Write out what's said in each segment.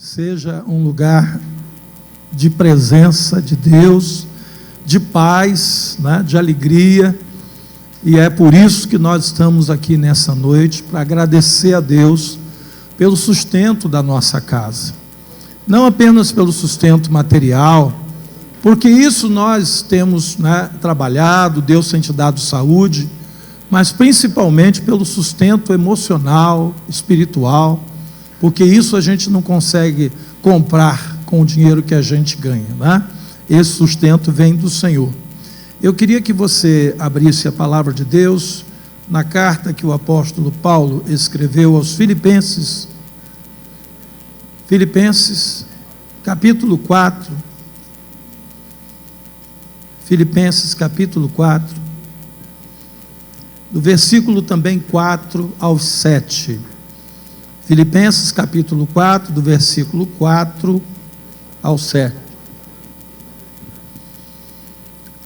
seja um lugar de presença de Deus, de paz, né, de alegria, e é por isso que nós estamos aqui nessa noite, para agradecer a Deus pelo sustento da nossa casa, não apenas pelo sustento material, porque isso nós temos, né, trabalhado, Deus tem te dado saúde, mas principalmente pelo sustento emocional, espiritual, porque isso a gente não consegue comprar com o dinheiro que a gente ganha, né? Esse sustento vem do Senhor. Eu queria que você abrisse a palavra de Deus na carta que o apóstolo Paulo escreveu aos Filipenses, capítulo 4, Filipenses capítulo 4, do versículo também 4 ao 7, Filipenses capítulo 4, do versículo 4 ao 7.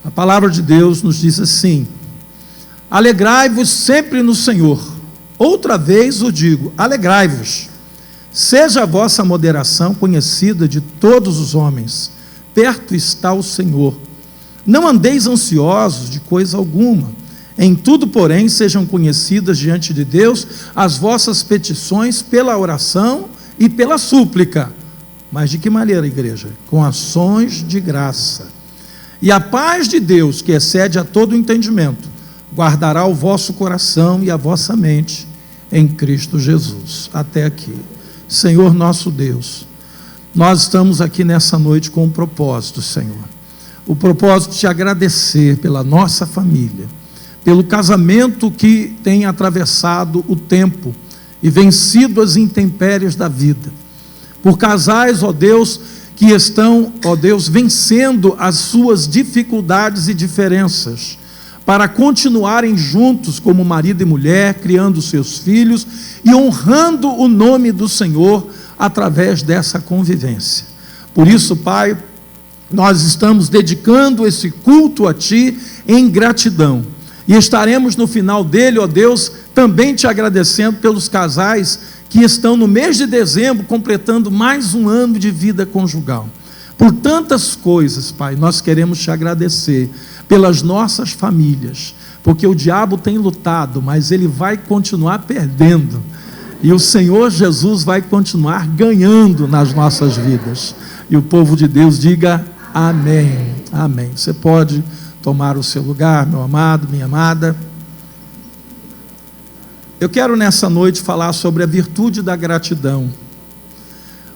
A palavra de Deus nos diz assim: alegrai-vos sempre no Senhor. Outra vez o digo, alegrai-vos. Seja a vossa moderação conhecida de todos os homens. Perto está o Senhor. Não andeis ansiosos de coisa alguma. Em tudo, porém, sejam conhecidas diante de Deus as vossas petições pela oração e pela súplica. Mas de que maneira, igreja? Com ações de graça. E a paz de Deus, que excede a todo entendimento, guardará o vosso coração e a vossa mente em Cristo Jesus. Até aqui. Senhor nosso Deus, nós estamos aqui nessa noite com um propósito, Senhor. O propósito de te agradecer pela nossa família, pelo casamento que tem atravessado o tempo e vencido as intempéries da vida, por casais, ó Deus, que estão, ó Deus, vencendo as suas dificuldades e diferenças, para continuarem juntos como marido e mulher, criando seus filhos e honrando o nome do Senhor através dessa convivência. Por isso, Pai, nós estamos dedicando esse culto a Ti em gratidão, e estaremos no final dele, ó Deus, também te agradecendo pelos casais que estão no mês de dezembro completando mais um ano de vida conjugal. Por tantas coisas, Pai, nós queremos te agradecer pelas nossas famílias, porque o diabo tem lutado, mas ele vai continuar perdendo, e o Senhor Jesus vai continuar ganhando nas nossas vidas. E o povo de Deus diga amém, amém. Você pode tomar o seu lugar, meu amado, minha amada. Eu quero nessa noite falar sobre a virtude da gratidão.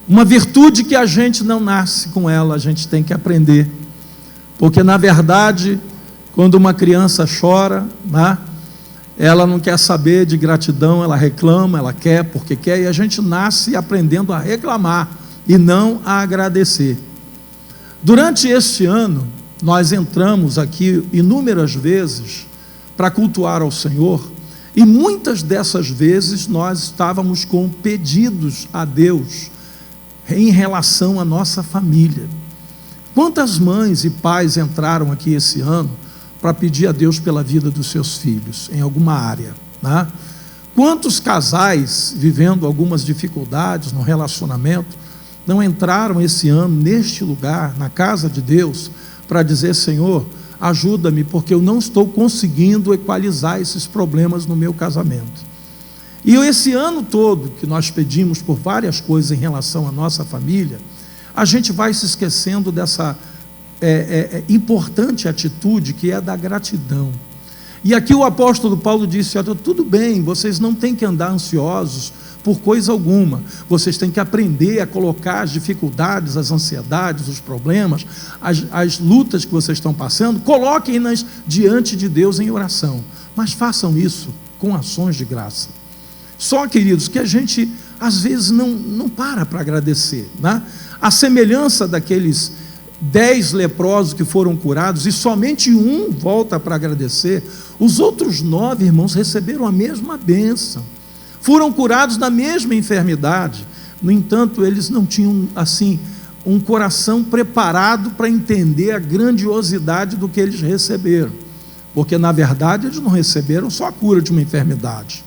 Uma virtude que a gente não nasce com ela, a gente tem que aprender. Porque na verdade, quando uma criança chora, né, ela não quer saber de gratidão, ela reclama, ela quer porque quer, e a gente nasce aprendendo a reclamar e não a agradecer. Durante este ano, nós entramos aqui inúmeras vezes para cultuar ao Senhor, e muitas dessas vezes nós estávamos com pedidos a Deus em relação à nossa família. Quantas mães e pais entraram aqui esse ano para pedir a Deus pela vida dos seus filhos, em alguma área, né? Quantos casais, vivendo algumas dificuldades no relacionamento, não entraram esse ano neste lugar, na casa de Deus, para dizer: Senhor, ajuda-me, porque eu não estou conseguindo equalizar esses problemas no meu casamento. E esse ano todo que nós pedimos por várias coisas em relação à nossa família, a gente vai se esquecendo dessa importante atitude que é da gratidão. E aqui o apóstolo Paulo disse: olha, tudo bem, vocês não têm que andar ansiosos por coisa alguma, vocês têm que aprender a colocar as dificuldades, as ansiedades, os problemas, as lutas que vocês estão passando, coloquem-nas diante de Deus em oração, mas façam isso com ações de graça. Só, queridos, que a gente às vezes não para agradecer, né? A semelhança daqueles 10 leprosos que foram curados, e somente um volta para agradecer, os outros 9, irmãos, receberam a mesma bênção, foram curados da mesma enfermidade. No entanto, eles não tinham, assim, um coração preparado para entender a grandiosidade do que eles receberam, porque na verdade eles não receberam só a cura de uma enfermidade,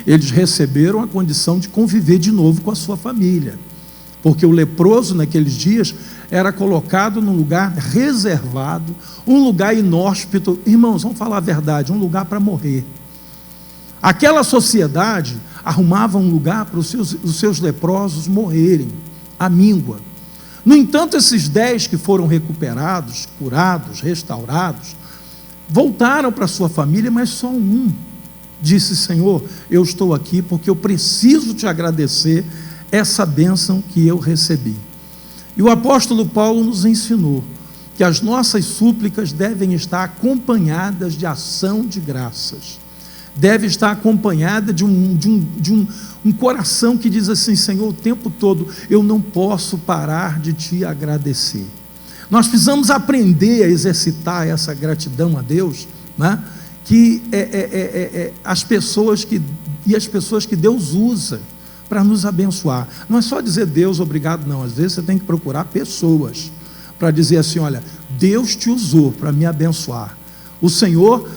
eles receberam a condição de conviver de novo com a sua família. porque o leproso naqueles dias era colocado num lugar reservado, um lugar inóspito. Irmãos, vamos falar a verdade, um lugar para morrer. Aquela sociedade arrumava um lugar para os seus leprosos morrerem, à míngua. No entanto, esses 10 que foram recuperados, curados, restaurados, voltaram para sua família, mas só um disse: Senhor, eu estou aqui porque eu preciso te agradecer essa bênção que eu recebi. E o apóstolo Paulo nos ensinou que as nossas súplicas devem estar acompanhadas de ação de graças, deve estar acompanhada de um coração que diz assim: Senhor, o tempo todo eu não posso parar de te agradecer. Nós precisamos aprender a exercitar essa gratidão a Deus, né? Que as pessoas que Deus usa para nos abençoar. Não é só dizer Deus obrigado, não. Às vezes você tem que procurar pessoas para dizer assim: olha, Deus te usou para me abençoar. O Senhor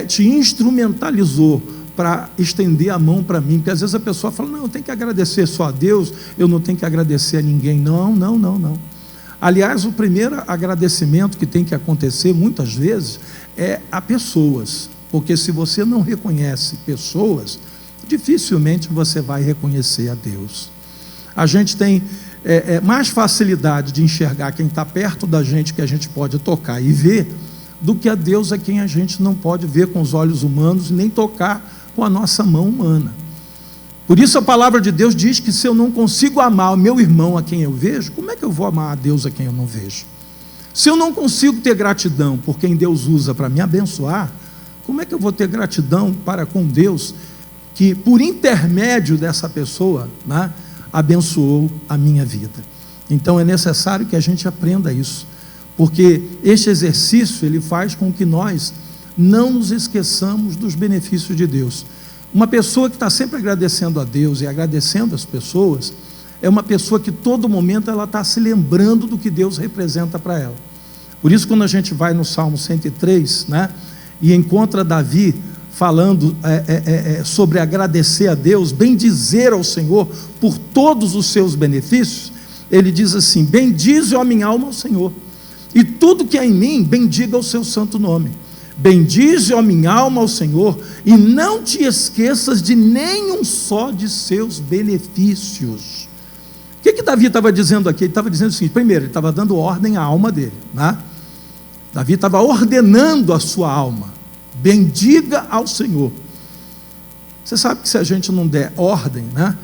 te instrumentalizou para estender a mão para mim. Porque às vezes a pessoa fala: não, eu tenho que agradecer só a Deus, eu não tenho que agradecer a ninguém. Não. Aliás, o primeiro agradecimento que tem que acontecer muitas vezes é a pessoas, porque se você não reconhece pessoas, dificilmente você vai reconhecer a Deus. A gente tem mais facilidade de enxergar quem está perto da gente, que a gente pode tocar e ver, do que a Deus, a quem a gente não pode ver com os olhos humanos, nem tocar com a nossa mão humana. Por isso a palavra de Deus diz que se eu não consigo amar o meu irmão a quem eu vejo, como é que eu vou amar a Deus a quem eu não vejo? Se eu não consigo ter gratidão por quem Deus usa para me abençoar, como é que eu vou ter gratidão para com Deus, que por intermédio dessa pessoa, né, abençoou a minha vida? Então é necessário que a gente aprenda isso, porque este exercício ele faz com que nós não nos esqueçamos dos benefícios de Deus. Uma pessoa que está sempre agradecendo a Deus e agradecendo as pessoas, é uma pessoa que todo momento ela está se lembrando do que Deus representa para ela. Por isso, quando a gente vai no Salmo 103, né, e encontra Davi falando sobre agradecer a Deus, bendizer ao Senhor por todos os seus benefícios, ele diz assim: bendize, ó minha alma, ao Senhor, e tudo que há em mim, bendiga o seu santo nome. Bendize, ó minha alma, ao Senhor, e não te esqueças de nenhum só de seus benefícios. O que Davi estava dizendo aqui? Ele estava dizendo o seguinte: primeiro, ele estava dando ordem à alma dele, né? Davi estava ordenando a sua alma: bendiga ao Senhor. Você sabe que se a gente não der ordem, né,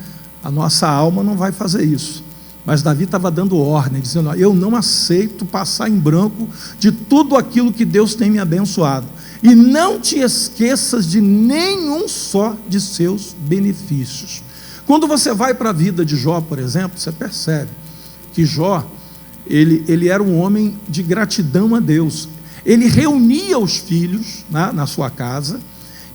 a nossa alma não vai fazer isso. Mas Davi estava dando ordem, dizendo: eu não aceito passar em branco de tudo aquilo que Deus tem me abençoado, e não te esqueças de nenhum só de seus benefícios. Quando você vai para a vida de Jó, por exemplo, você percebe que Jó, ele era um homem de gratidão a Deus. Ele reunia os filhos, né, na sua casa,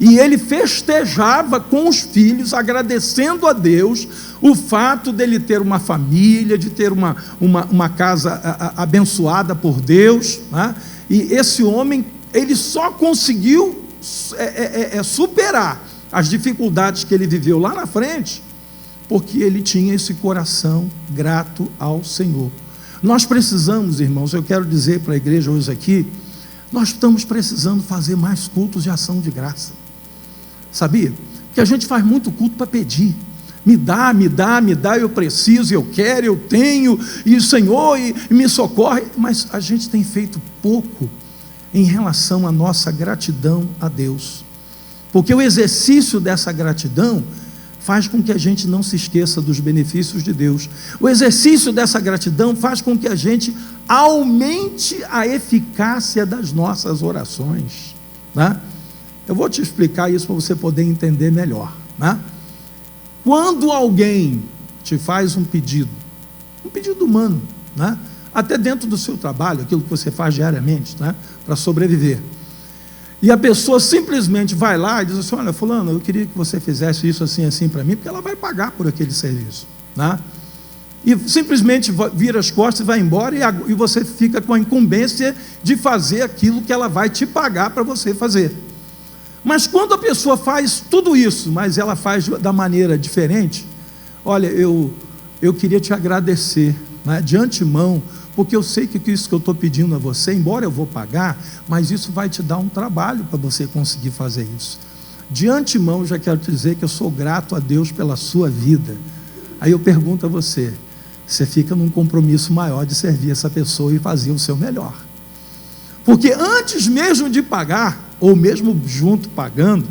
e ele festejava com os filhos, agradecendo a Deus o fato dele ter uma família, de ter uma casa abençoada por Deus, né? E esse homem, ele só conseguiu superar as dificuldades que ele viveu lá na frente, porque ele tinha esse coração grato ao Senhor. Nós precisamos, irmãos, eu quero dizer para a igreja hoje aqui, nós estamos precisando fazer mais cultos de ação de graça. Sabia? Que a gente faz muito culto para pedir. Me dá, eu preciso, eu quero, eu tenho, e o Senhor e me socorre. Mas a gente tem feito pouco em relação à nossa gratidão a Deus. Porque o exercício dessa gratidão faz com que a gente não se esqueça dos benefícios de Deus. O exercício dessa gratidão faz com que a gente aumente a eficácia das nossas orações, né? Eu vou te explicar isso para você poder entender melhor, né? Quando alguém te faz um pedido humano, né, até dentro do seu trabalho, aquilo que você faz diariamente, né, para sobreviver, e a pessoa simplesmente vai lá e diz assim: olha, fulano, eu queria que você fizesse isso assim, assim para mim, porque ela vai pagar por aquele serviço, né? E simplesmente vira as costas e vai embora, e você fica com a incumbência de fazer aquilo que ela vai te pagar para você fazer. Mas quando a pessoa faz tudo isso, mas ela faz da maneira diferente, olha, eu eu queria te agradecer, né, de antemão, porque eu sei que isso que eu estou pedindo a você, embora eu vou pagar, mas isso vai te dar um trabalho para você conseguir fazer isso. De antemão, eu já quero te dizer que eu sou grato a Deus pela sua vida. Aí eu pergunto a você, você fica num compromisso maior de servir essa pessoa e fazer o seu melhor. Porque antes mesmo de pagar, ou mesmo junto pagando,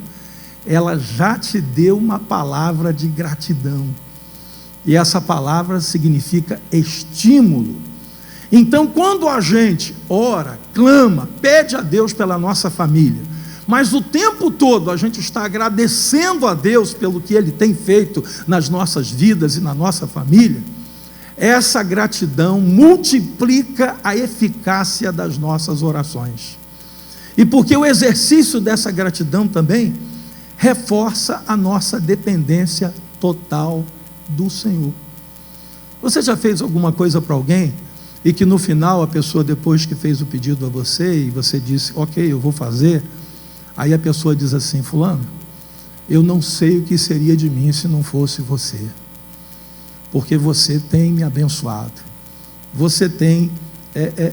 ela já te deu uma palavra de gratidão. E essa palavra significa estímulo. Então, quando a gente ora, clama, pede a Deus pela nossa família, mas o tempo todo a gente está agradecendo a Deus pelo que Ele tem feito nas nossas vidas e na nossa família, essa gratidão multiplica a eficácia das nossas orações. E porque o exercício dessa gratidão também reforça a nossa dependência total do Senhor. Você já fez alguma coisa para alguém e que no final a pessoa, depois que fez o pedido a você e você disse, ok, eu vou fazer, aí a pessoa diz assim, fulano, eu não sei o que seria de mim se não fosse você, porque você tem me abençoado, você tem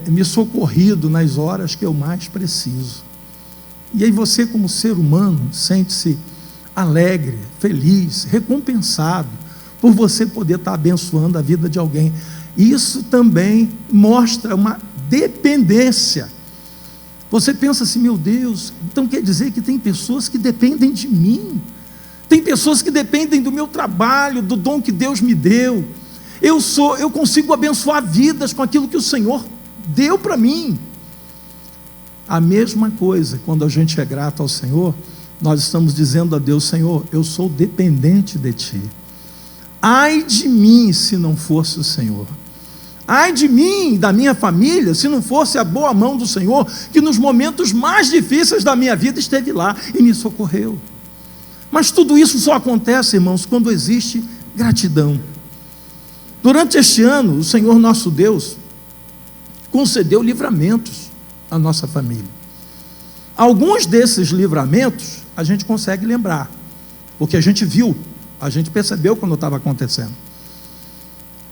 me socorrido nas horas que eu mais preciso. E aí você, como ser humano, sente-se alegre, feliz, recompensado por você poder estar abençoando a vida de alguém. Isso também mostra uma dependência. Você pensa assim, meu Deus, então quer dizer que tem pessoas que dependem de mim, tem pessoas que dependem do meu trabalho, do dom que Deus me deu. Eu consigo abençoar vidas com aquilo que o Senhor deu para mim. A mesma coisa, quando a gente é grato ao Senhor, nós estamos dizendo a Deus, Senhor, eu sou dependente de Ti. Ai de mim se não fosse o Senhor. Ai de mim, da minha família, se não fosse a boa mão do Senhor, que nos momentos mais difíceis da minha vida esteve lá e me socorreu. Mas tudo isso só acontece, irmãos, quando existe gratidão. Durante este ano, o Senhor nosso Deus concedeu livramentos à nossa família. Alguns desses livramentos a gente consegue lembrar, porque a gente viu, a gente percebeu quando estava acontecendo.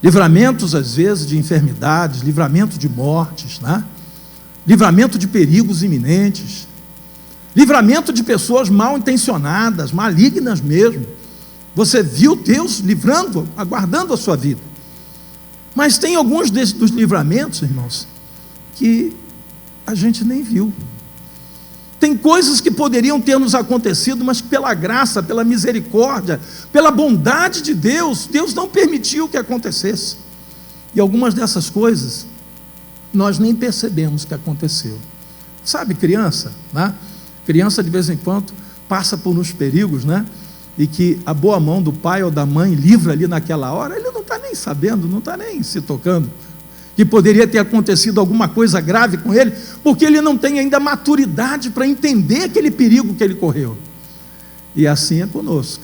Livramentos, às vezes, de enfermidades, livramento de mortes, né? Livramento de perigos iminentes, livramento de pessoas mal intencionadas, malignas mesmo. Você viu Deus livrando, aguardando a sua vida. Mas tem alguns dos livramentos, irmãos, que a gente nem viu. Tem coisas que poderiam ter nos acontecido, mas pela graça, pela misericórdia, pela bondade de Deus, Deus não permitiu que acontecesse. E algumas dessas coisas, nós nem percebemos que aconteceu. Sabe criança, né? Criança de vez em quando passa por uns perigos, né? E que a boa mão do pai ou da mãe livra ali naquela hora, ele não está nem sabendo, não está nem se tocando, que poderia ter acontecido alguma coisa grave com ele, porque ele não tem ainda maturidade para entender aquele perigo que ele correu. E assim é conosco.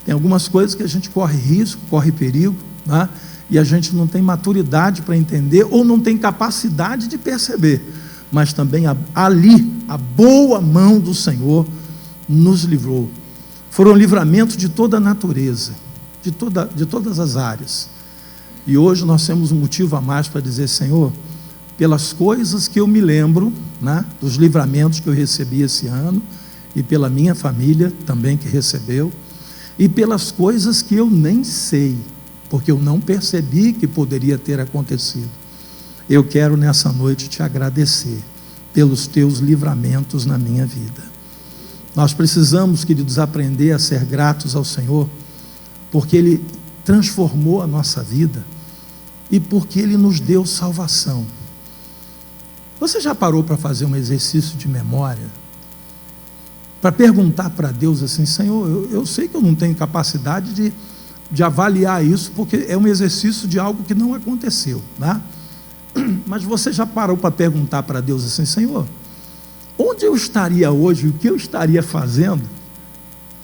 Tem algumas coisas que a gente corre risco, corre perigo, né? E a gente não tem maturidade para entender, ou não tem capacidade de perceber, mas também ali, a boa mão do Senhor nos livrou. Foram livramentos de toda a natureza, de todas as áreas. E hoje nós temos um motivo a mais para dizer, Senhor, pelas coisas que eu me lembro, né, dos livramentos que eu recebi esse ano, e pela minha família também que recebeu, e pelas coisas que eu nem sei, porque eu não percebi que poderia ter acontecido. Eu quero nessa noite te agradecer pelos teus livramentos na minha vida. Nós precisamos, queridos, aprender a ser gratos ao Senhor, porque Ele transformou a nossa vida e porque Ele nos deu salvação. Você já parou para fazer um exercício de memória? Para perguntar para Deus assim, Senhor, eu sei que eu não tenho capacidade de avaliar isso, porque é um exercício de algo que não aconteceu, né? Mas você já parou para perguntar para Deus assim, Senhor, onde eu estaria hoje, o que eu estaria fazendo,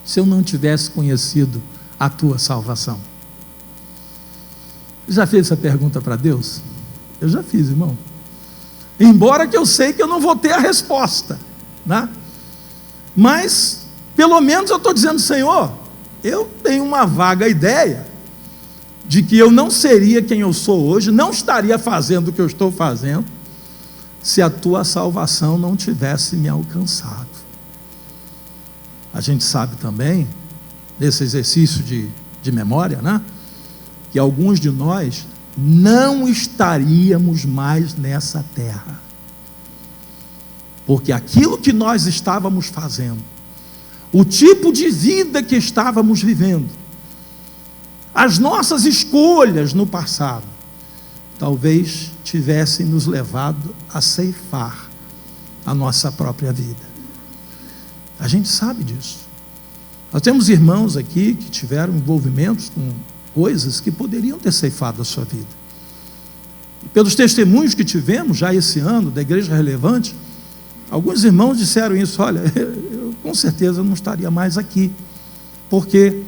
se eu não tivesse conhecido a tua salvação? Já fez essa pergunta para Deus? Eu já fiz, irmão. Embora que eu sei que eu não vou ter a resposta, né? Mas, pelo menos eu estou dizendo, Senhor, eu tenho uma vaga ideia de que eu não seria quem eu sou hoje, não estaria fazendo o que eu estou fazendo, se a tua salvação não tivesse me alcançado. A gente sabe também, nesse exercício de memória, né, que alguns de nós não estaríamos mais nessa terra, porque aquilo que nós estávamos fazendo, o tipo de vida que estávamos vivendo, as nossas escolhas no passado, talvez tivessem nos levado a ceifar a nossa própria vida. A gente sabe disso. Nós temos irmãos aqui que tiveram envolvimentos com coisas que poderiam ter ceifado a sua vida. E pelos testemunhos que tivemos já esse ano da Igreja Relevante, alguns irmãos disseram isso: olha, eu com certeza não estaria mais aqui, porque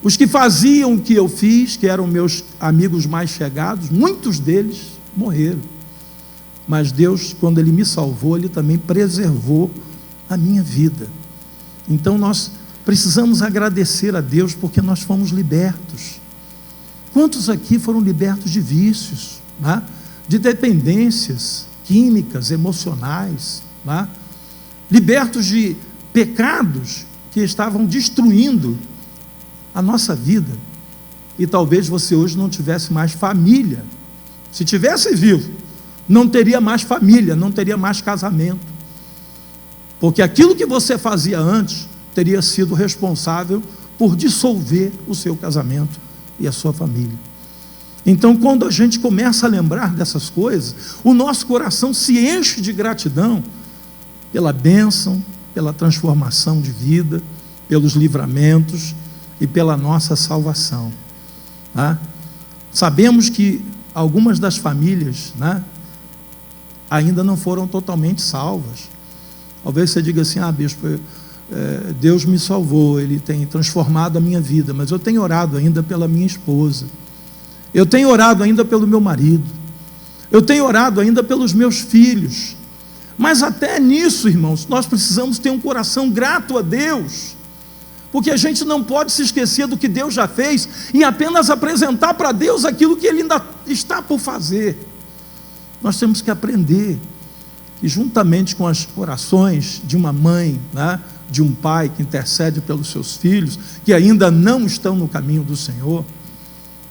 os que faziam o que eu fiz, que eram meus amigos mais chegados, muitos deles morreram. Mas Deus, quando Ele me salvou, Ele também preservou a minha vida. Então nós precisamos agradecer a Deus, porque nós fomos libertos. Quantos aqui foram libertos de vícios, né? De dependências químicas, emocionais, né? Libertos de pecados que estavam destruindo a nossa vida? E talvez você hoje não tivesse mais família. Se tivesse vivo, não teria mais família, não teria mais casamento, porque aquilo que você fazia antes teria sido responsável por dissolver o seu casamento e a sua família. Então, quando a gente começa a lembrar dessas coisas, o nosso coração se enche de gratidão pela bênção, pela transformação de vida, pelos livramentos e pela nossa salvação, né? Sabemos que algumas das famílias, né, ainda não foram totalmente salvas. Talvez você diga assim: ah, bispo, Deus me salvou, Ele tem transformado a minha vida, mas eu tenho orado ainda pela minha esposa, eu tenho orado ainda pelo meu marido, eu tenho orado ainda pelos meus filhos. Mas até nisso, irmãos, nós precisamos ter um coração grato a Deus, porque a gente não pode se esquecer do que Deus já fez e apenas apresentar para Deus aquilo que Ele ainda está por fazer. Nós temos que aprender que, juntamente com as orações de uma mãe, né, de um pai que intercede pelos seus filhos, que ainda não estão no caminho do Senhor,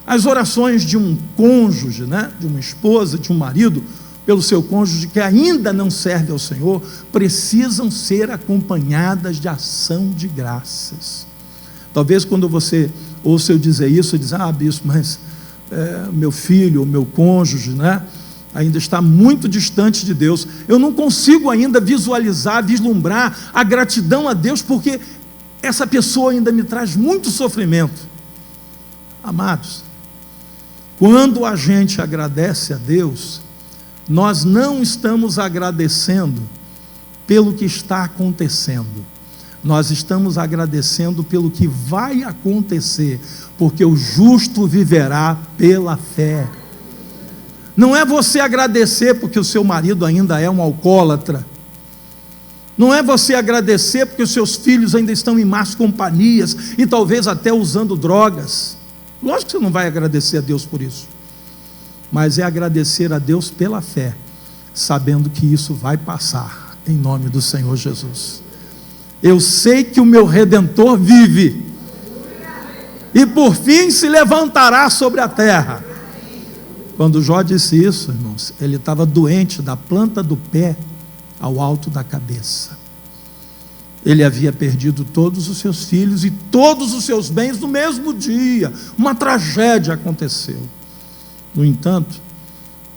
as orações de um cônjuge, né, de uma esposa, de um marido, pelo seu cônjuge que ainda não serve ao Senhor, precisam ser acompanhadas de ação de graças. Talvez quando você ouça eu dizer isso, você diz: ah, bispo, mas meu filho ou meu cônjuge, né, ainda está muito distante de Deus, eu não consigo ainda visualizar, vislumbrar a gratidão a Deus, porque essa pessoa ainda me traz muito sofrimento. Amados, quando a gente agradece a Deus, nós não estamos agradecendo pelo que está acontecendo, nós estamos agradecendo pelo que vai acontecer, porque o justo viverá pela fé. Não é você agradecer porque o seu marido ainda é um alcoólatra, não é você agradecer porque os seus filhos ainda estão em más companhias e talvez até usando drogas. Lógico que você não vai agradecer a Deus por isso, mas é agradecer a Deus pela fé, sabendo que isso vai passar, em nome do Senhor Jesus. Eu sei que o meu Redentor vive, e por fim se levantará sobre a terra. Quando Jó disse isso, irmãos, ele estava doente da planta do pé ao alto da cabeça. Ele havia perdido todos os seus filhos e todos os seus bens no mesmo dia. Uma tragédia aconteceu. No entanto,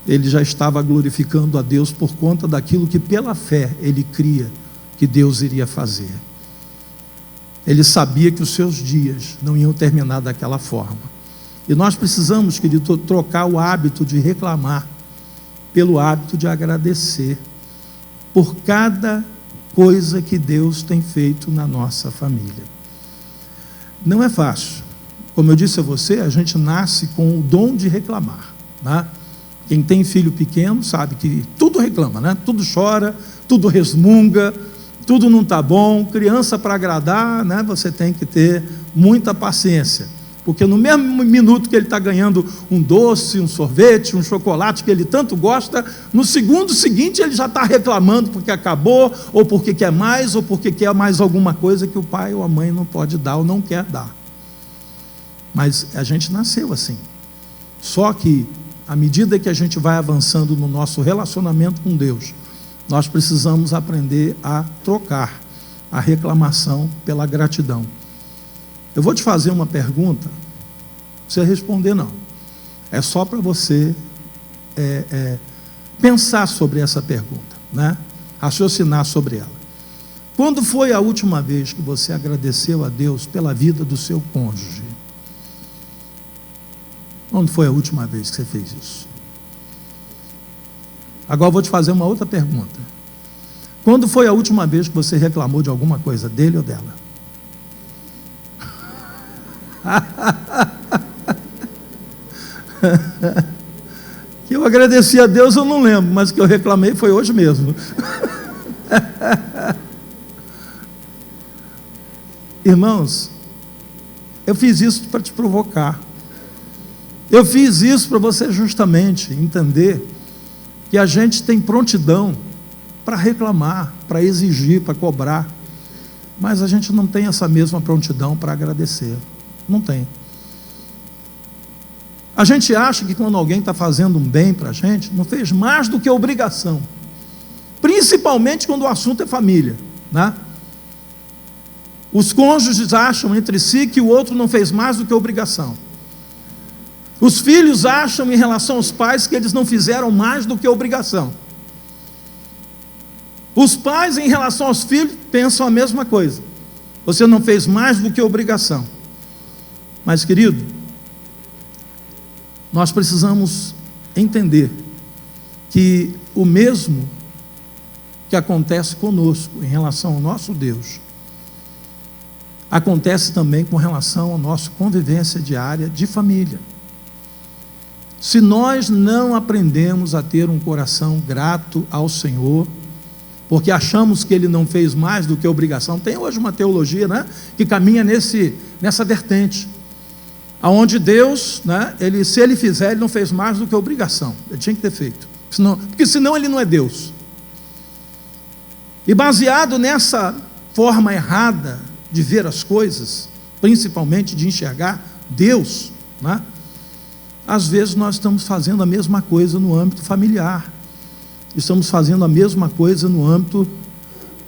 ele já estava glorificando a Deus por conta daquilo que pela fé ele cria que Deus iria fazer. Ele sabia que os seus dias não iam terminar daquela forma. E nós precisamos, querido, trocar o hábito de reclamar pelo hábito de agradecer por cada coisa que Deus tem feito na nossa família. Não é fácil. Como eu disse a você, a gente nasce com o dom de reclamar, né? Quem tem filho pequeno sabe que tudo reclama, né? Tudo chora, tudo resmunga, tudo não está bom. Criança, para agradar, né? Você tem que ter muita paciência. Porque no mesmo minuto que ele está ganhando um doce, um sorvete, um chocolate que ele tanto gosta, no segundo seguinte ele já está reclamando porque acabou, ou porque quer mais, ou porque quer mais alguma coisa que o pai ou a mãe não pode dar ou não quer dar. Mas a gente nasceu assim. Só que, à medida que a gente vai avançando no nosso relacionamento com Deus, nós precisamos aprender a trocar a reclamação pela gratidão. Eu vou te fazer uma pergunta, não precisa responder não, é só para você pensar sobre essa pergunta, né? Raciocinar sobre ela. Quando foi a última vez que você agradeceu a Deus pela vida do seu cônjuge? Quando foi a última vez que você fez isso? Agora eu vou te fazer uma outra pergunta. Quando foi a última vez que você reclamou de alguma coisa dele ou dela? Que eu agradeci a Deus eu não lembro, mas que eu reclamei foi hoje mesmo. Irmãos, eu fiz isso para te provocar. Eu fiz isso para você justamente entender que a gente tem prontidão para reclamar, para exigir, para cobrar, mas a gente não tem essa mesma prontidão para agradecer. Não tem. A gente acha que quando alguém está fazendo um bem para a gente, não fez mais do que obrigação, principalmente quando o assunto é família, né? Os cônjuges acham entre si que o outro não fez mais do que obrigação. Os filhos acham em relação aos pais que eles não fizeram mais do que obrigação. Os pais em relação aos filhos pensam a mesma coisa. Você não fez mais do que obrigação. Mas, querido, nós precisamos entender que o mesmo que acontece conosco em relação ao nosso Deus, acontece também com relação à nossa convivência diária de família. Se nós não aprendemos a ter um coração grato ao Senhor, porque achamos que Ele não fez mais do que obrigação, tem hoje uma teologia, né, que caminha nessa vertente, aonde Deus, né, se Ele fizer, Ele não fez mais do que obrigação, Ele tinha que ter feito, porque senão Ele não é Deus. E baseado nessa forma errada de ver as coisas, principalmente de enxergar Deus, né, às vezes nós estamos fazendo a mesma coisa no âmbito familiar, estamos fazendo a mesma coisa no âmbito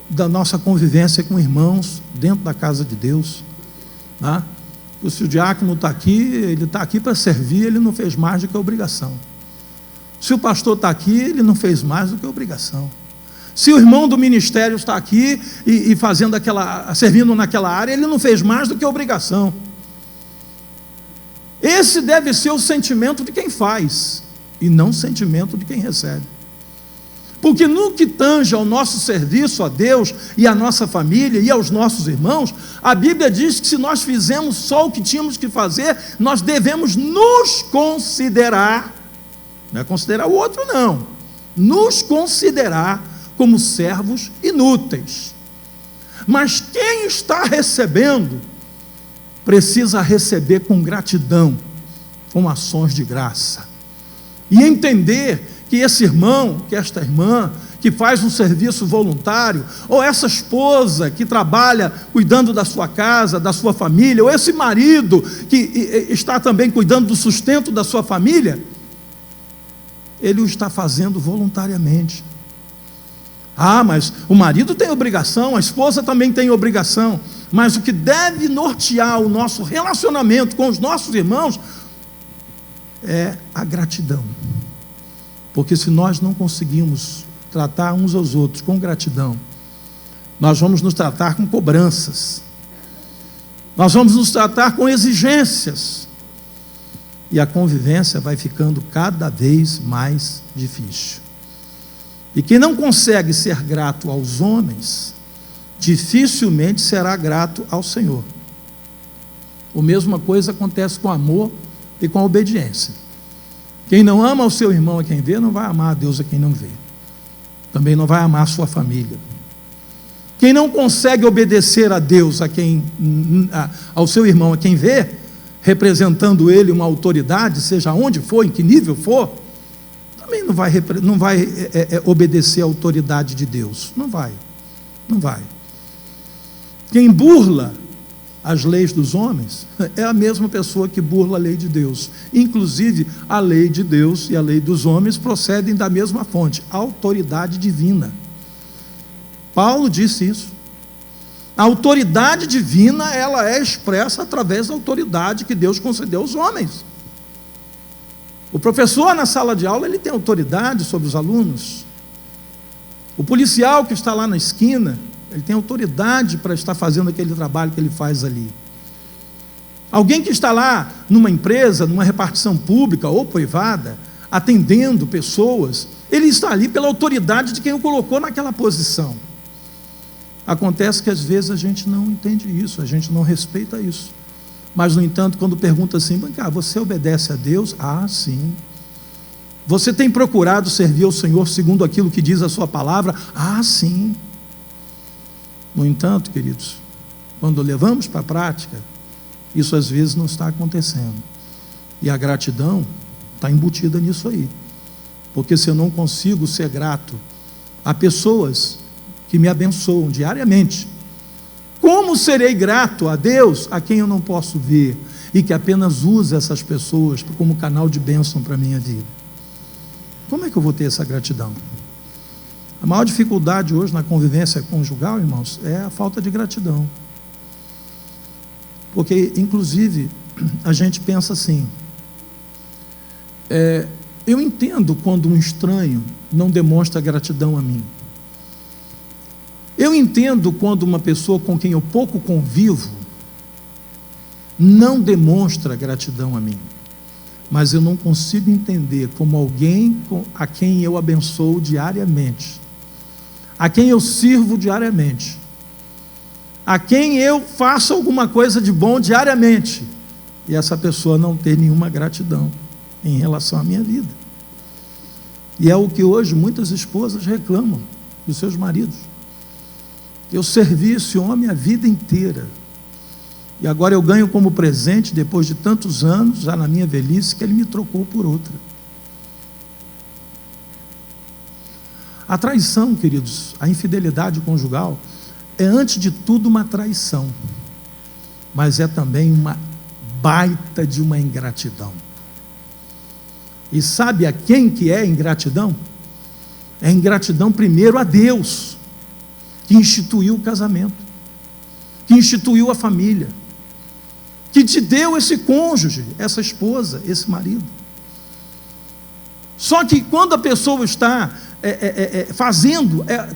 da nossa convivência com irmãos dentro da casa de Deus, né? Se o diácono está aqui, ele está aqui para servir, ele não fez mais do que obrigação. Se o pastor está aqui, ele não fez mais do que obrigação. Se o irmão do ministério está aqui e fazendo servindo naquela área, ele não fez mais do que obrigação. Esse deve ser o sentimento de quem faz, e não o sentimento de quem recebe. Porque no que tange ao nosso serviço a Deus e à nossa família e aos nossos irmãos, a Bíblia diz que se nós fizemos só o que tínhamos que fazer, nós devemos nos considerar, não é considerar o outro não, nos considerar como servos inúteis. Mas quem está recebendo, precisa receber com gratidão, com ações de graça, e entender que esse irmão, que esta irmã, que faz um serviço voluntário, ou essa esposa que trabalha cuidando da sua casa, da sua família, ou esse marido que está também cuidando do sustento da sua família, ele o está fazendo voluntariamente. Ah, mas o marido tem obrigação, a esposa também tem obrigação, mas o que deve nortear o nosso relacionamento com os nossos irmãos é a gratidão. Porque se nós não conseguimos tratar uns aos outros com gratidão, nós vamos nos tratar com cobranças, nós vamos nos tratar com exigências, e a convivência vai ficando cada vez mais difícil. E quem não consegue ser grato aos homens, dificilmente será grato ao Senhor. A mesma coisa acontece com o amor e com a obediência. Quem não ama o seu irmão a quem vê, não vai amar a Deus a quem não vê. Também não vai amar a sua família. Quem não consegue obedecer a Deus ao seu irmão a quem vê, representando ele uma autoridade, seja onde for, em que nível for, também não vai obedecer à autoridade de Deus. Não vai. Quem burla as leis dos homens é a mesma pessoa que burla a lei de Deus. Inclusive, a lei de Deus e a lei dos homens procedem da mesma fonte, a autoridade divina. Paulo disse isso. A autoridade divina, ela é expressa através da autoridade que Deus concedeu aos homens. O professor na sala de aula, ele tem autoridade sobre os alunos. O policial que está lá na esquina, ele tem autoridade para estar fazendo aquele trabalho que ele faz ali. Alguém que está lá numa empresa, numa repartição pública ou privada, atendendo pessoas, ele está ali pela autoridade de quem o colocou naquela posição. Acontece que às vezes a gente não entende isso, a gente não respeita isso. Mas, no entanto, quando pergunta assim, você obedece a Deus? Ah, sim. Você tem procurado servir ao Senhor segundo aquilo que diz a sua palavra? Ah, sim. No entanto, queridos, quando levamos para a prática, isso às vezes não está acontecendo. E a gratidão está embutida nisso aí. Porque se eu não consigo ser grato a pessoas que me abençoam diariamente, como serei grato a Deus a quem eu não posso ver e que apenas usa essas pessoas como canal de bênção para a minha vida? Como é que eu vou ter essa gratidão? A maior dificuldade hoje na convivência conjugal, irmãos, é a falta de gratidão. Porque, inclusive, a gente pensa assim, eu entendo quando um estranho não demonstra gratidão a mim. Eu entendo quando uma pessoa com quem eu pouco convivo não demonstra gratidão a mim. Mas eu não consigo entender como alguém a quem eu abençoo diariamente, a quem eu sirvo diariamente, a quem eu faço alguma coisa de bom diariamente, e essa pessoa não ter nenhuma gratidão em relação à minha vida. E é o que hoje muitas esposas reclamam dos seus maridos. Eu servi esse homem a vida inteira, e agora eu ganho como presente, depois de tantos anos, já na minha velhice, que ele me trocou por outra. A traição, queridos, a infidelidade conjugal, é antes de tudo uma traição, mas é também uma baita de uma ingratidão. E sabe a quem que é ingratidão? É ingratidão primeiro a Deus, que instituiu o casamento, que instituiu a família, que te deu esse cônjuge, essa esposa, esse marido. Só que quando a pessoa está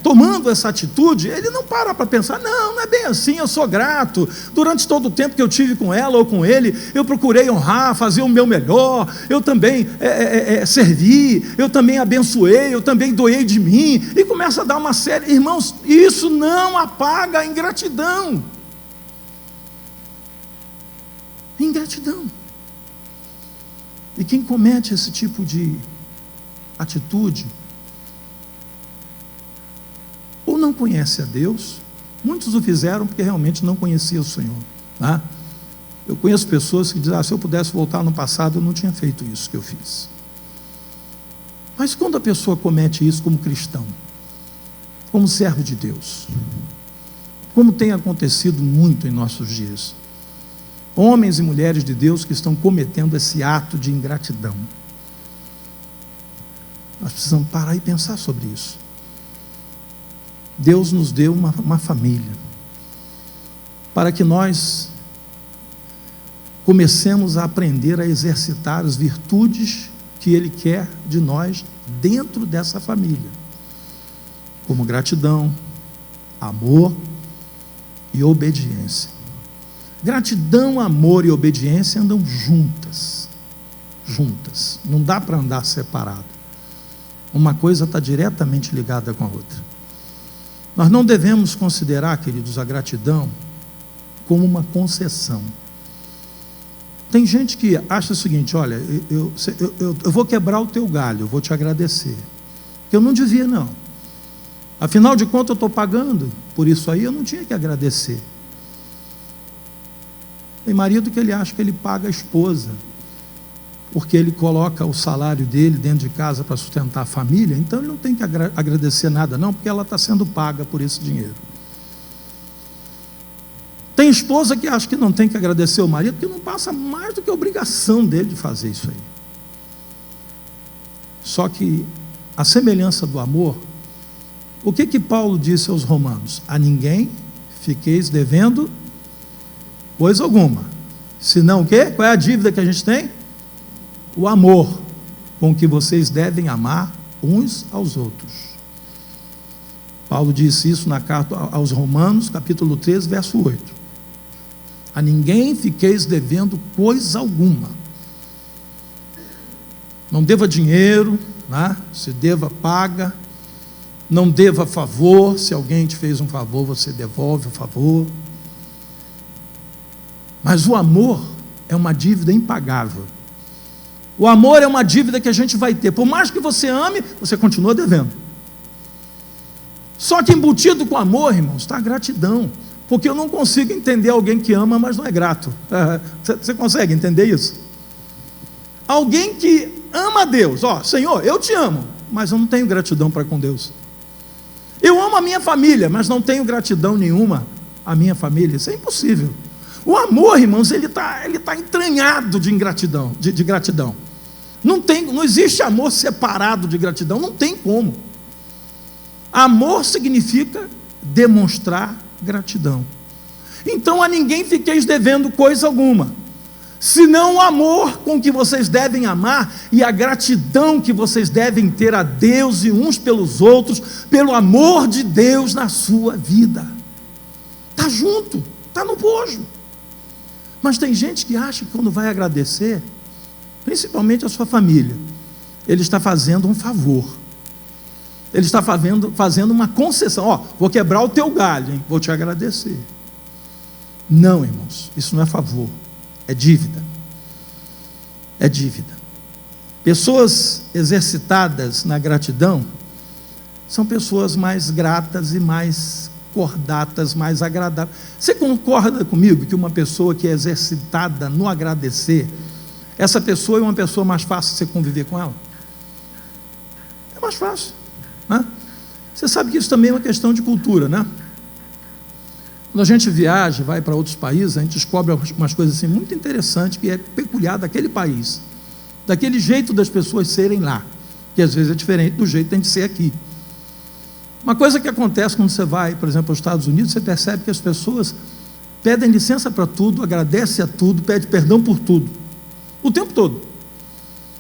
tomando essa atitude, ele não para pensar, não é bem assim, eu sou grato, durante todo o tempo que eu tive com ela ou com ele, eu procurei honrar, fazer o meu melhor, eu também servi, eu também abençoei, eu também doei de mim, e começa a dar uma série, irmãos, isso não apaga a ingratidão. Ingratidão. E quem comete esse tipo de atitude, ou não conhece a Deus, muitos o fizeram porque realmente não conheciam o Senhor, tá? Eu conheço pessoas que dizem, se eu pudesse voltar no passado, eu não tinha feito isso que eu fiz. Mas quando a pessoa comete isso como cristão, como servo de Deus, como tem acontecido muito em nossos dias, homens e mulheres de Deus que estão cometendo esse ato de ingratidão, nós precisamos parar e pensar sobre isso. Deus nos deu uma família, para que nós comecemos a aprender a exercitar as virtudes que Ele quer de nós dentro dessa família, como gratidão, amor e obediência. Gratidão, amor e obediência andam juntas, não dá para andar separado. Uma coisa está diretamente ligada com a outra. Nós não devemos considerar, queridos, a gratidão como uma concessão. Tem gente que acha o seguinte, olha, eu vou quebrar o teu galho, eu vou te agradecer, que eu não devia não, afinal de contas eu estou pagando, por isso aí eu não tinha que agradecer. Tem marido que ele acha que ele paga a esposa, porque ele coloca o salário dele dentro de casa para sustentar a família, então ele não tem que agradecer nada não, porque ela está sendo paga por esse dinheiro. Tem esposa que acha que não tem que agradecer o marido, porque não passa mais do que a obrigação dele de fazer isso aí. Só que a semelhança do amor, o que Paulo disse aos romanos? A ninguém fiqueis devendo coisa alguma, senão o quê? Qual é a dívida que a gente tem? O amor, com que vocês devem amar uns aos outros. Paulo disse isso na carta aos Romanos, capítulo 13, verso 8. A ninguém fiqueis devendo coisa alguma. Não deva dinheiro, né? Se deva, paga. Não deva favor, se alguém te fez um favor, você devolve o favor. Mas o amor é uma dívida impagável. O amor é uma dívida que a gente vai ter. Por mais que você ame, você continua devendo. Só que embutido com amor, irmãos, está a gratidão. Porque eu não consigo entender alguém que ama, mas não é grato. Você consegue entender isso? Alguém que ama a Deus, Senhor, eu te amo, mas eu não tenho gratidão para com Deus. Eu amo a minha família, mas não tenho gratidão nenhuma à minha família. Isso é impossível. O amor, irmãos, ele tá entranhado de ingratidão, de gratidão. Não existe amor separado de gratidão, não tem como. Amor significa demonstrar gratidão. Então a ninguém fiqueis devendo coisa alguma, senão o amor com que vocês devem amar e a gratidão que vocês devem ter a Deus e uns pelos outros, pelo amor de Deus na sua vida. Está junto, está no bojo. Mas tem gente que acha que quando vai agradecer, principalmente a sua família, ele está fazendo um favor. Ele está fazendo uma concessão. Vou quebrar o teu galho, hein? Vou te agradecer. Não, irmãos, isso não é favor, é dívida. É dívida. Pessoas exercitadas na gratidão são pessoas mais gratas e mais cordatas, mais agradáveis. Você concorda comigo que uma pessoa que é exercitada no agradecer, essa pessoa é uma pessoa mais fácil de você conviver com ela? É mais fácil, né? Você sabe que isso também é uma questão de cultura, né? Quando a gente viaja, vai para outros países, a gente descobre umas coisas assim muito interessantes, que é peculiar daquele país, daquele jeito das pessoas serem lá, que às vezes é diferente do jeito que tem de ser aqui. Uma coisa que acontece quando você vai, por exemplo, aos Estados Unidos, você percebe que as pessoas pedem licença para tudo, agradecem a tudo, pedem perdão por tudo, o tempo todo.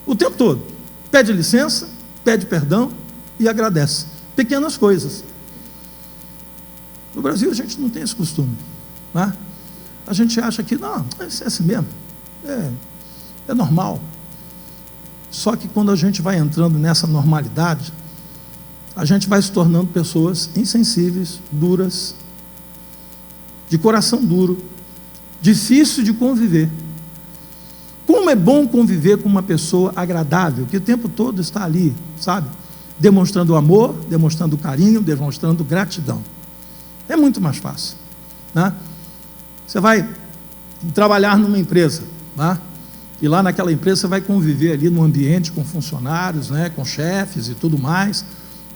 O tempo todo. Pede licença, pede perdão e agradece. Pequenas coisas. No Brasil a gente não tem esse costume, né? A gente acha que, não, é assim mesmo, é normal. Só que quando a gente vai entrando nessa normalidade, a gente vai se tornando pessoas insensíveis, duras, de coração duro, difícil de conviver. Como é bom conviver com uma pessoa agradável, que o tempo todo está ali, sabe? Demonstrando amor, demonstrando carinho, demonstrando gratidão. É muito mais fácil, né? Você vai trabalhar numa empresa, né? E lá naquela empresa você vai conviver ali no ambiente com funcionários, né? Com chefes e tudo mais.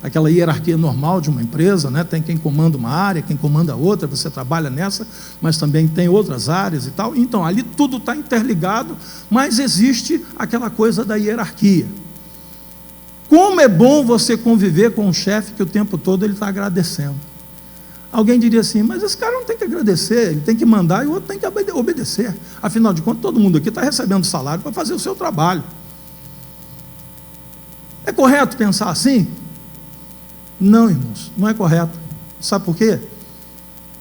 Aquela hierarquia normal de uma empresa, né? Tem quem comanda uma área, quem comanda outra, você trabalha nessa, mas também tem outras áreas e tal. Então, ali tudo está interligado, mas existe aquela coisa da hierarquia. Como é bom você conviver com um chefe que o tempo todo ele está agradecendo. Alguém diria assim, mas esse cara não tem que agradecer, ele tem que mandar e o outro tem que obedecer. Afinal de contas, todo mundo aqui está recebendo salário para fazer o seu trabalho. É correto pensar assim? Não, irmãos, não é correto. Sabe por quê?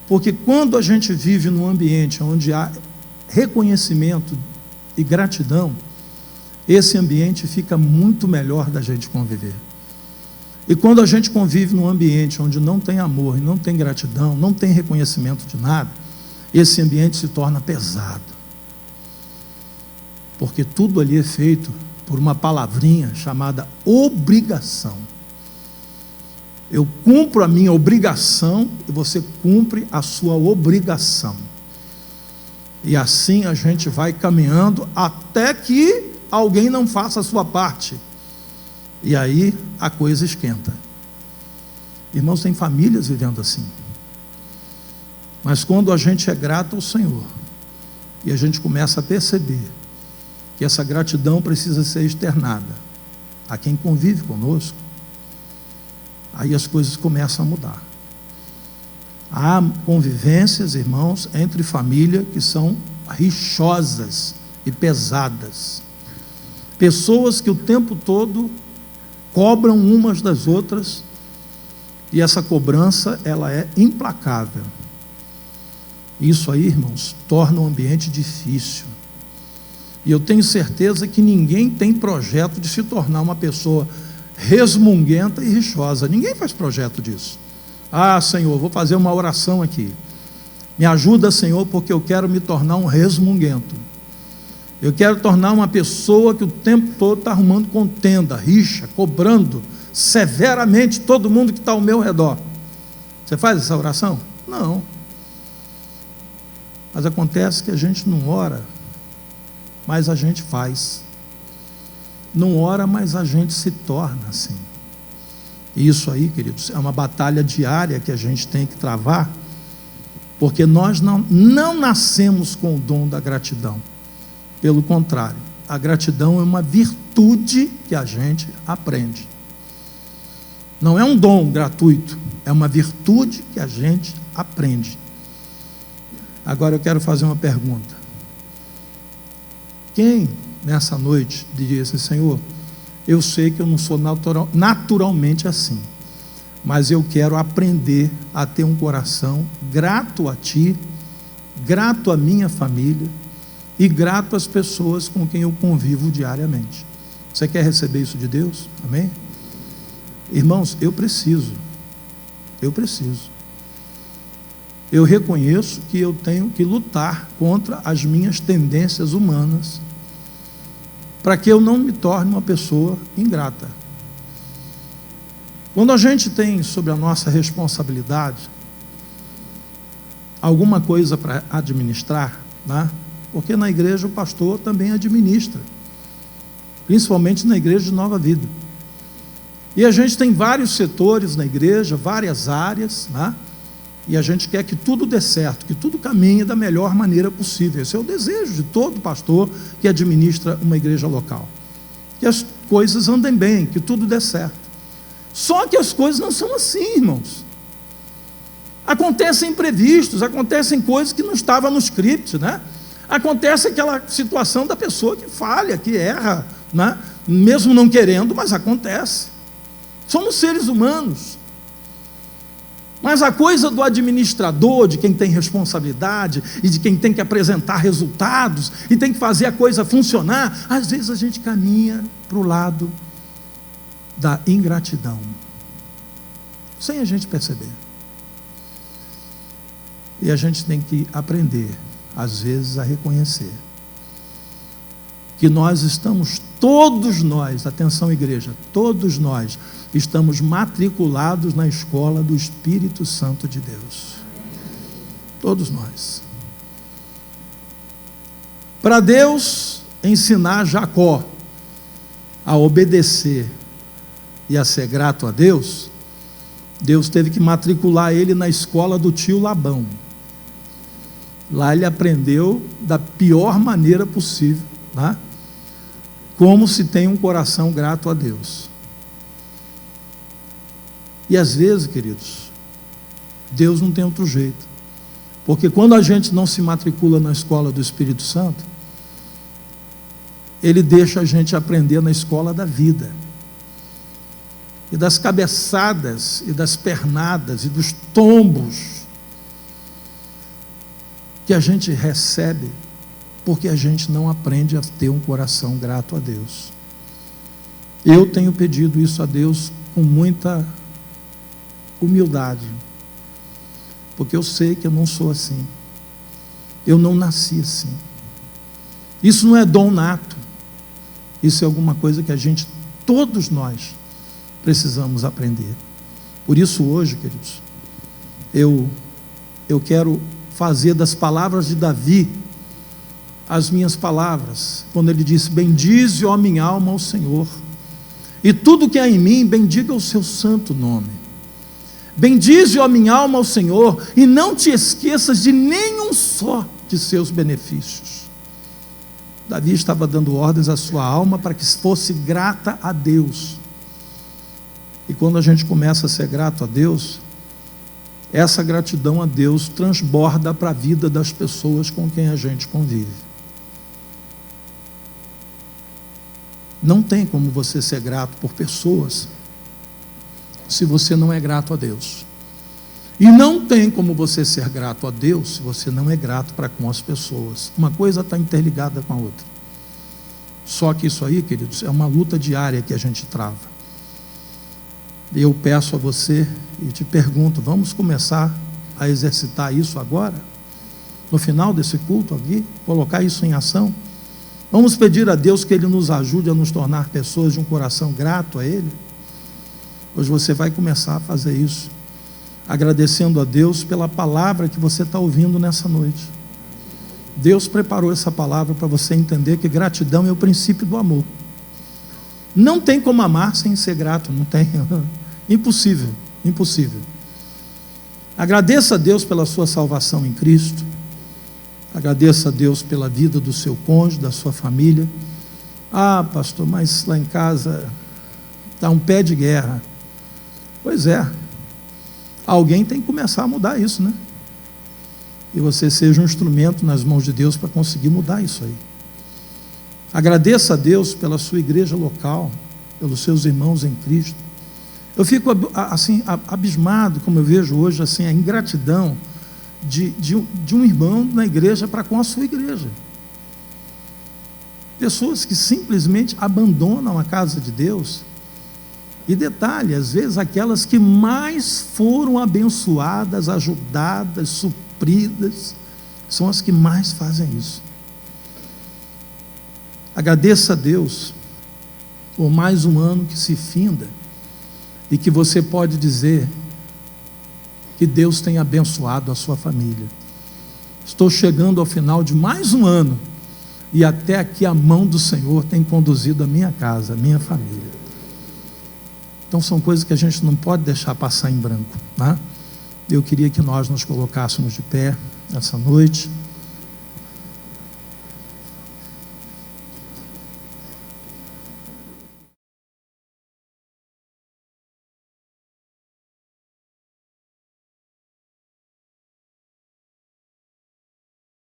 Porque quando a gente vive num ambiente onde há reconhecimento e gratidão, esse ambiente fica muito melhor da gente conviver. E quando a gente convive num ambiente onde não tem amor, não tem gratidão, não tem reconhecimento de nada, esse ambiente se torna pesado. Porque tudo ali é feito por uma palavrinha chamada obrigação. Eu cumpro a minha obrigação e você cumpre a sua obrigação. E assim a gente vai caminhando até que alguém não faça a sua parte. E aí a coisa esquenta. Irmãos, tem famílias vivendo assim. Mas quando a gente é grato ao Senhor, e a gente começa a perceber que essa gratidão precisa ser externada a quem convive conosco, aí as coisas começam a mudar. Há convivências, irmãos, entre família que são rixosas e pesadas. Pessoas que o tempo todo cobram umas das outras, e essa cobrança, ela é implacável. Isso aí, irmãos, torna o ambiente difícil. E eu tenho certeza que ninguém tem projeto de se tornar uma pessoa resmunguenta e rixosa. Ninguém faz projeto disso. Ah, Senhor, vou fazer uma oração aqui. Me ajuda, Senhor, porque eu quero me tornar um resmunguento. Eu quero tornar uma pessoa que o tempo todo está arrumando contenda, rixa, cobrando severamente todo mundo que está ao meu redor. Você faz essa oração? Não. Mas acontece que a gente não ora, mas a gente faz. Não ora, mas a gente se torna assim. E isso aí, queridos, é uma batalha diária que a gente tem que travar, porque nós não nascemos com o dom da gratidão. Pelo contrário, a gratidão é uma virtude que a gente aprende. Não é um dom gratuito, é uma virtude que a gente aprende. Agora eu quero fazer uma pergunta. Quem nessa noite diria assim: Senhor, eu sei que eu não sou naturalmente assim, mas eu quero aprender a ter um coração grato a Ti, grato à minha família e grato às pessoas com quem eu convivo diariamente. Você quer receber isso de Deus? Amém? Irmãos, eu preciso. Eu reconheço que eu tenho que lutar contra as minhas tendências humanas, para que eu não me torne uma pessoa ingrata. Quando a gente tem sobre a nossa responsabilidade alguma coisa para administrar, né? Porque na igreja o pastor também administra, principalmente na igreja de Nova Vida. E a gente tem vários setores na igreja, várias áreas, né? E a gente quer que tudo dê certo, que tudo caminhe da melhor maneira possível. Esse é o desejo de todo pastor que administra uma igreja local. Que as coisas andem bem, que tudo dê certo. Só que as coisas não são assim, irmãos. Acontecem imprevistos, acontecem coisas que não estavam no script, né? Acontece aquela situação da pessoa que falha, que erra, né? Mesmo não querendo, mas acontece. Somos seres humanos. Mas a coisa do administrador, de quem tem responsabilidade e de quem tem que apresentar resultados e tem que fazer a coisa funcionar, às vezes a gente caminha para o lado da ingratidão, sem a gente perceber. E a gente tem que aprender, às vezes, a reconhecer que nós estamos, todos nós, atenção igreja, todos nós estamos matriculados na escola do Espírito Santo de Deus. Todos nós. Para Deus ensinar Jacó a obedecer e a ser grato a Deus, Deus teve que matricular ele na escola do tio Labão. Lá ele aprendeu da pior maneira possível, né? Como se tem um coração grato a Deus. E às vezes, queridos, Deus não tem outro jeito, porque quando a gente não se matricula na escola do Espírito Santo, Ele deixa a gente aprender na escola da vida, e das cabeçadas, e das pernadas, e dos tombos, que a gente recebe, porque a gente não aprende a ter um coração grato a Deus. Eu tenho pedido isso a Deus com muita humildade, porque eu sei que eu não sou assim, eu não nasci assim. Isso não é dom nato, isso é alguma coisa que a gente, todos nós, precisamos aprender. Por isso hoje, queridos, eu quero fazer das palavras de Davi as minhas palavras, quando ele disse: bendize, ó minha alma, ao Senhor, e tudo que há em mim, bendiga o seu santo nome. Bendize, ó minha alma, ao Senhor, e não te esqueças de nenhum só de seus benefícios. Davi estava dando ordens à sua alma para que fosse grata a Deus. E quando a gente começa a ser grato a Deus, essa gratidão a Deus transborda para a vida das pessoas com quem a gente convive. Não tem como você ser grato por pessoas se você não é grato a Deus. E não tem como você ser grato a Deus se você não é grato para com as pessoas. Uma coisa está interligada com a outra. Só que isso aí, queridos, é uma luta diária que a gente trava. E eu peço a você e te pergunto: vamos começar a exercitar isso agora? No final desse culto aqui, colocar isso em ação? Vamos pedir a Deus que Ele nos ajude a nos tornar pessoas de um coração grato a Ele? Hoje você vai começar a fazer isso, agradecendo a Deus pela palavra que você está ouvindo nessa noite. Deus preparou essa palavra para você entender que gratidão é o princípio do amor. Não tem como amar sem ser grato, não tem. Impossível, impossível. Agradeça a Deus pela sua salvação em Cristo. Agradeça a Deus pela vida do seu cônjuge, da sua família. Ah, pastor, mas lá em casa está um pé de guerra. Pois é, alguém tem que começar a mudar isso, né? E você seja um instrumento nas mãos de Deus para conseguir mudar isso aí. Agradeça a Deus pela sua igreja local, pelos seus irmãos em Cristo. Eu fico assim abismado, como eu vejo hoje, assim, a ingratidão de um irmão na igreja para com a sua igreja. Pessoas que simplesmente abandonam a casa de Deus. E detalhe, às vezes aquelas que mais foram abençoadas, ajudadas, supridas, são as que mais fazem isso. Agradeça a Deus por mais um ano que se finda e que você pode dizer que Deus tem abençoado a sua família. Estou chegando ao final de mais um ano e até aqui a mão do Senhor tem conduzido a minha casa, a minha família. Então são coisas que a gente não pode deixar passar em branco, né? Eu queria que nós nos colocássemos de pé essa noite.